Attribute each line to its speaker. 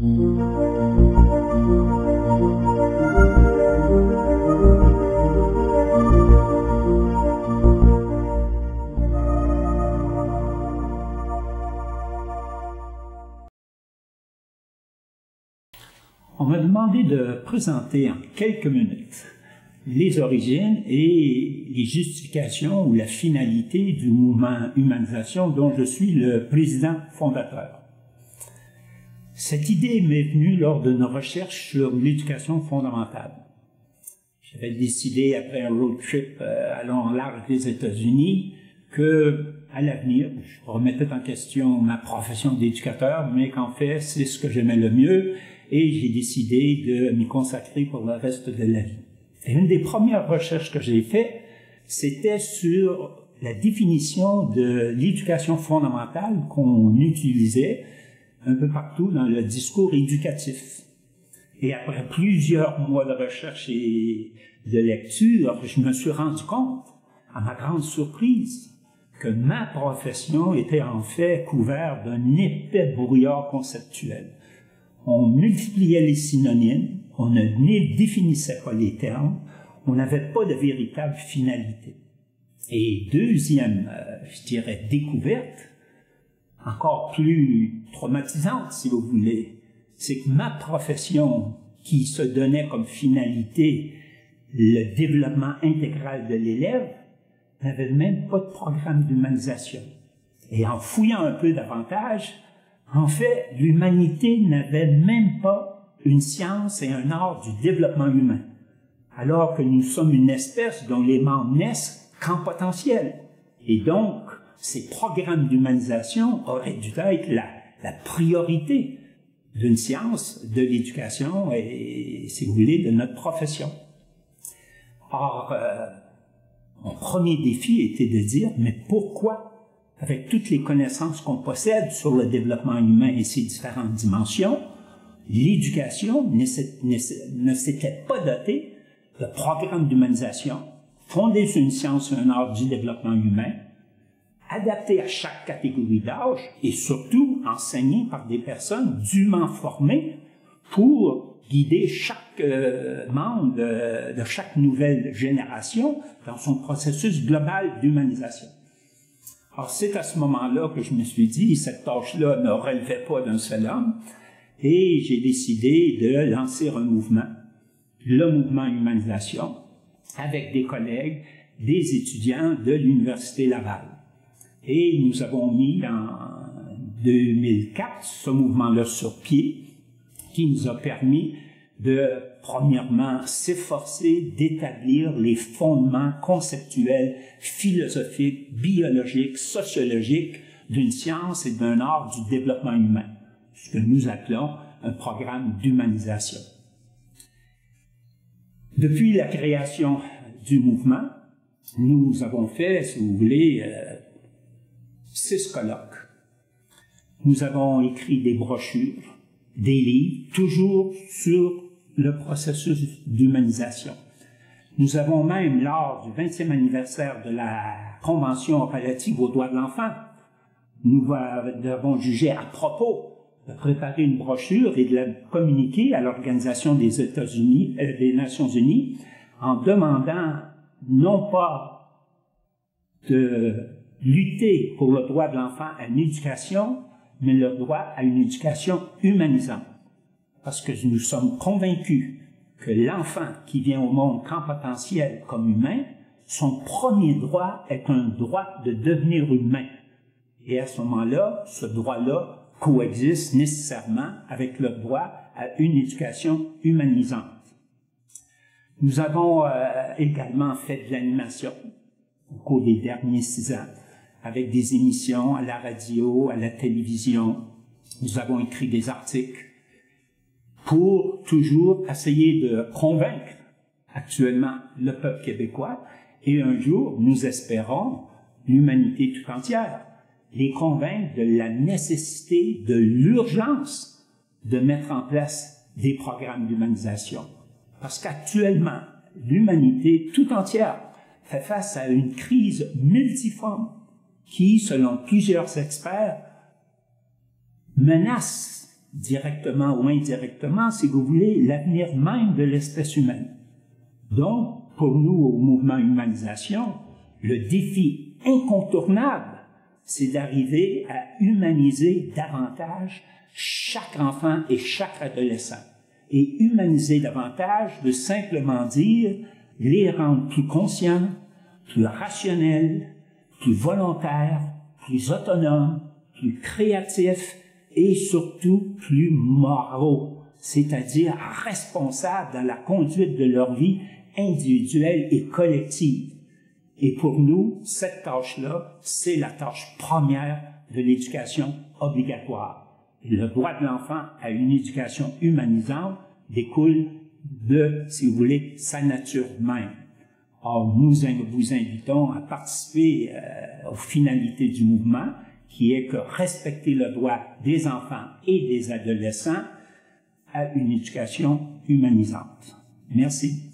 Speaker 1: On m'a demandé de présenter en quelques minutes les origines et les justifications ou la finalité du mouvement Humanisation dont je suis le président fondateur. Cette idée m'est venue lors de nos recherches sur l'éducation fondamentale. J'avais décidé, après un road trip allant large des États-Unis, que à l'avenir, je remettais en question ma profession d'éducateur, mais qu'en fait, c'est ce que j'aimais le mieux, et j'ai décidé de m'y consacrer pour le reste de la vie. Et une des premières recherches que j'ai faites, c'était sur la définition de l'éducation fondamentale qu'on utilisait un peu partout dans le discours éducatif. Et après plusieurs mois de recherche et de lecture, je me suis rendu compte, à ma grande surprise, que ma profession était en fait couverte d'un épais brouillard conceptuel. On multipliait les synonymes, on ne définissait pas les termes, on n'avait pas de véritable finalité. Et deuxième, je dirais, découverte, encore plus traumatisante si vous voulez, c'est que ma profession, qui se donnait comme finalité le développement intégral de l'élève, n'avait même pas de programme d'humanisation. Et en fouillant un peu davantage, en fait, l'humanité n'avait même pas une science et un art du développement humain, alors que nous sommes une espèce dont les membres naissent qu'en potentiel. Et donc, ces programmes d'humanisation auraient dû être la priorité d'une science, de l'éducation et, si vous voulez, de notre profession. Or, mon premier défi était de dire, mais pourquoi, avec toutes les connaissances qu'on possède sur le développement humain et ses différentes dimensions, l'éducation ne s'était pas dotée de programmes d'humanisation fondés sur une science et un art du développement humain, adaptés à chaque catégorie d'âge et surtout enseignés par des personnes dûment formées pour guider chaque membre de chaque nouvelle génération dans son processus global d'humanisation. Alors, c'est à ce moment-là que je me suis dit, cette tâche-là ne relevait pas d'un seul homme, et j'ai décidé de lancer un mouvement, le mouvement Humanisation, avec des collègues, des étudiants de l'Université Laval. Et nous avons mis en 2004 ce mouvement-là sur pied, qui nous a permis de, premièrement, s'efforcer d'établir les fondements conceptuels, philosophiques, biologiques, sociologiques d'une science et d'un art du développement humain, ce que nous appelons un programme d'humanisation. Depuis la création du mouvement, nous avons fait, si vous voulez, 6 colloques. Nous avons écrit des brochures, des livres, toujours sur le processus d'humanisation. Nous avons même, lors du 20e anniversaire de la Convention relative aux droits de l'enfant, nous avons jugé à propos de préparer une brochure et de la communiquer à l'Organisation des États-Unis, des Nations Unies, en demandant non pas de lutter pour le droit de l'enfant à une éducation, mais le droit à une éducation humanisante. Parce que nous sommes convaincus que l'enfant qui vient au monde qu'en potentiel comme humain, son premier droit est un droit de devenir humain. Et à ce moment-là, ce droit-là coexiste nécessairement avec le droit à une éducation humanisante. Nous avons également fait de l'animation au cours des derniers 6 ans, avec des émissions à la radio, à la télévision. Nous avons écrit des articles pour toujours essayer de convaincre actuellement le peuple québécois et un jour, nous espérons, l'humanité tout entière, les convaincre de la nécessité, de l'urgence de mettre en place des programmes d'humanisation. Parce qu'actuellement, l'humanité tout entière fait face à une crise multiforme qui, selon plusieurs experts, menace directement ou indirectement, si vous voulez, l'avenir même de l'espèce humaine. Donc, pour nous, au mouvement humanisation, le défi incontournable, c'est d'arriver à humaniser davantage chaque enfant et chaque adolescent. Et humaniser davantage veut simplement dire les rendre plus conscients, plus rationnels, plus volontaires, plus autonomes, plus créatifs et surtout plus moraux, c'est-à-dire responsables dans la conduite de leur vie individuelle et collective. Et pour nous, cette tâche-là, c'est la tâche première de l'éducation obligatoire. Et le droit de l'enfant à une éducation humanisante découle de, si vous voulez, sa nature même. Or, nous vous invitons à participer aux finalités du mouvement, qui est que respecter le droit des enfants et des adolescents à une éducation humanisante. Merci.